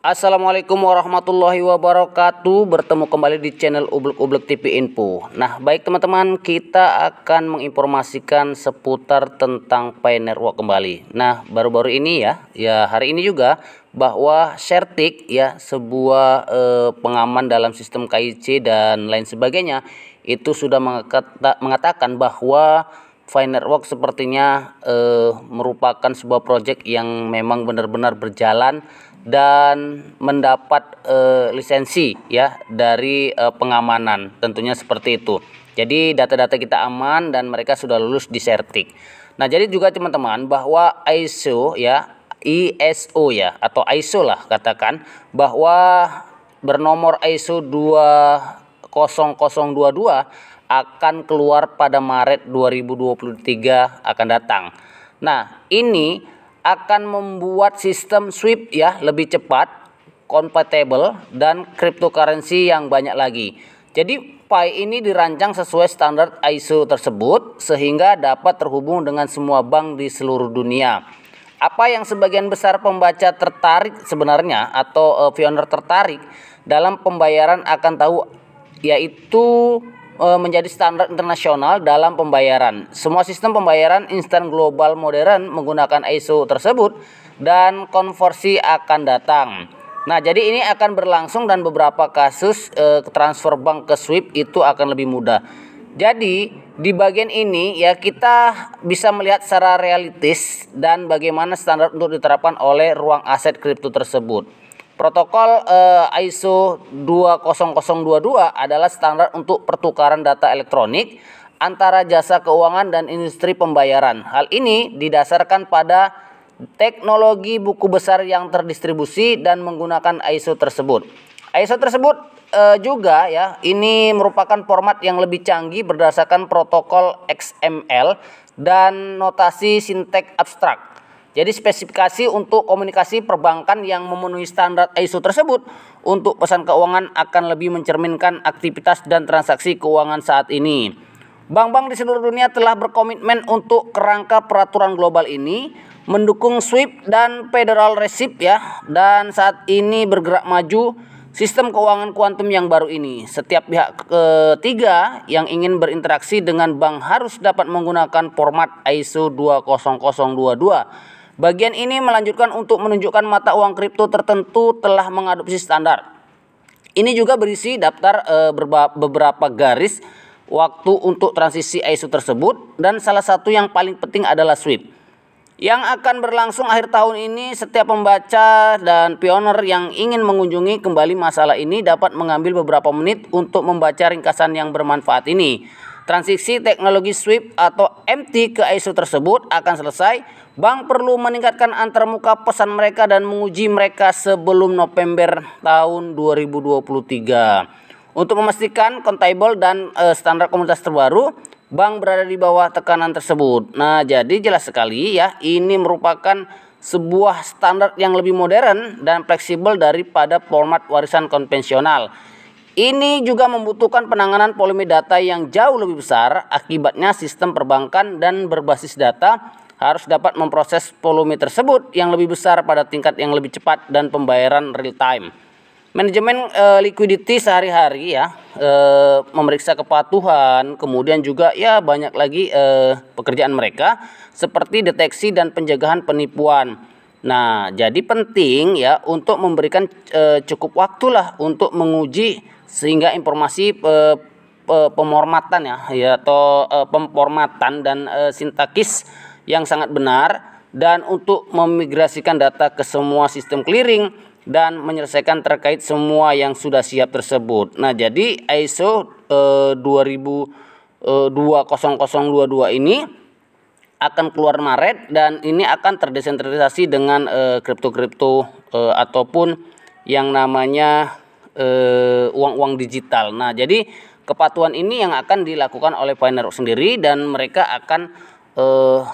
Assalamualaikum warahmatullahi wabarakatuh. Bertemu kembali di channel Ublek TV Info. Nah, baik teman-teman, kita akan menginformasikan seputar tentang Pi Network kembali. Nah, baru-baru ini ya hari ini juga bahwa Certic ya, sebuah pengaman dalam sistem KIC dan lain sebagainya, itu sudah mengatakan bahwa Pi Network sepertinya merupakan sebuah proyek yang memang benar-benar berjalan dan mendapat lisensi ya dari pengamanan, tentunya seperti itu. Jadi data-data kita aman dan mereka sudah lulus di Certic. Nah, jadi juga teman-teman bahwa ISO ya, ISO ya atau ISO lah katakan, bahwa bernomor ISO 20022 akan keluar pada Maret 2023 akan datang. Nah, ini akan membuat sistem SWIFT ya lebih cepat, compatible, dan cryptocurrency yang banyak lagi. Jadi Pi ini dirancang sesuai standar ISO tersebut sehingga dapat terhubung dengan semua bank di seluruh dunia. Apa yang sebagian besar pembaca tertarik sebenarnya atau pioner tertarik dalam pembayaran akan tahu, yaitu menjadi standar internasional dalam pembayaran. Semua sistem pembayaran instan global modern menggunakan ISO tersebut dan konversi akan datang. Nah, jadi ini akan berlangsung dan beberapa kasus transfer bank ke SWIFT itu akan lebih mudah. Jadi di bagian ini ya kita bisa melihat secara realistis dan bagaimana standar untuk diterapkan oleh ruang aset kripto tersebut. Protokol ISO 20022 adalah standar untuk pertukaran data elektronik antara jasa keuangan dan industri pembayaran. Hal ini didasarkan pada teknologi buku besar yang terdistribusi dan menggunakan ISO tersebut. ISO tersebut juga ya, ini merupakan format yang lebih canggih berdasarkan protokol XML dan notasi sinteks abstrak. Jadi spesifikasi untuk komunikasi perbankan yang memenuhi standar ISO tersebut untuk pesan keuangan akan lebih mencerminkan aktivitas dan transaksi keuangan saat ini. Bank-bank di seluruh dunia telah berkomitmen untuk kerangka peraturan global ini, mendukung SWIFT dan Federal Reserve ya, dan saat ini bergerak maju sistem keuangan kuantum yang baru ini. Setiap pihak ketiga yang ingin berinteraksi dengan bank harus dapat menggunakan format ISO 20022. Bagian ini melanjutkan untuk menunjukkan mata uang kripto tertentu telah mengadopsi standar. Ini juga berisi daftar beberapa garis waktu untuk transisi ISO tersebut, dan salah satu yang paling penting adalah SWIFT yang akan berlangsung akhir tahun ini. Setiap pembaca dan pioner yang ingin mengunjungi kembali masalah ini dapat mengambil beberapa menit untuk membaca ringkasan yang bermanfaat ini. Transisi teknologi SWIFT atau MT ke ISO tersebut akan selesai. Bank perlu meningkatkan antarmuka pesan mereka dan menguji mereka sebelum November tahun 2023. Untuk memastikan compatible dan standar komunitas terbaru, bank berada di bawah tekanan tersebut. Nah, jadi jelas sekali ya, ini merupakan sebuah standar yang lebih modern dan fleksibel daripada format warisan konvensional. Ini juga membutuhkan penanganan volume data yang jauh lebih besar. Akibatnya sistem perbankan dan berbasis data harus dapat memproses volume tersebut yang lebih besar pada tingkat yang lebih cepat dan pembayaran real time. Manajemen liquidity sehari-hari ya, memeriksa kepatuhan, kemudian juga ya banyak lagi pekerjaan mereka seperti deteksi dan pencegahan penipuan. Nah, jadi penting ya untuk memberikan cukup waktulah untuk menguji sehingga informasi pemformatan ya atau pemformatan dan sintaksis yang sangat benar, dan untuk memigrasikan data ke semua sistem clearing dan menyelesaikan terkait semua yang sudah siap tersebut. Nah, jadi ISO 20022 ini akan keluar Maret dan ini akan terdesentralisasi dengan kripto ataupun yang namanya uang-uang digital. Nah, jadi kepatuhan ini yang akan dilakukan oleh Pi Network sendiri dan mereka akan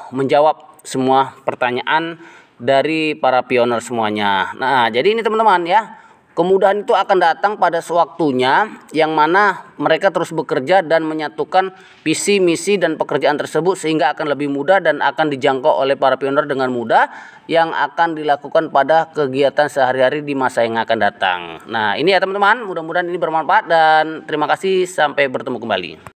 menjawab semua pertanyaan dari para pioner semuanya. Nah, jadi ini teman-teman ya, kemudahan itu akan datang pada sewaktunya yang mana mereka terus bekerja dan menyatukan visi, misi, dan pekerjaan tersebut sehingga akan lebih mudah dan akan dijangkau oleh para pionir dengan mudah yang akan dilakukan pada kegiatan sehari-hari di masa yang akan datang. Nah, ini ya teman-teman, mudah-mudahan ini bermanfaat dan terima kasih, sampai bertemu kembali.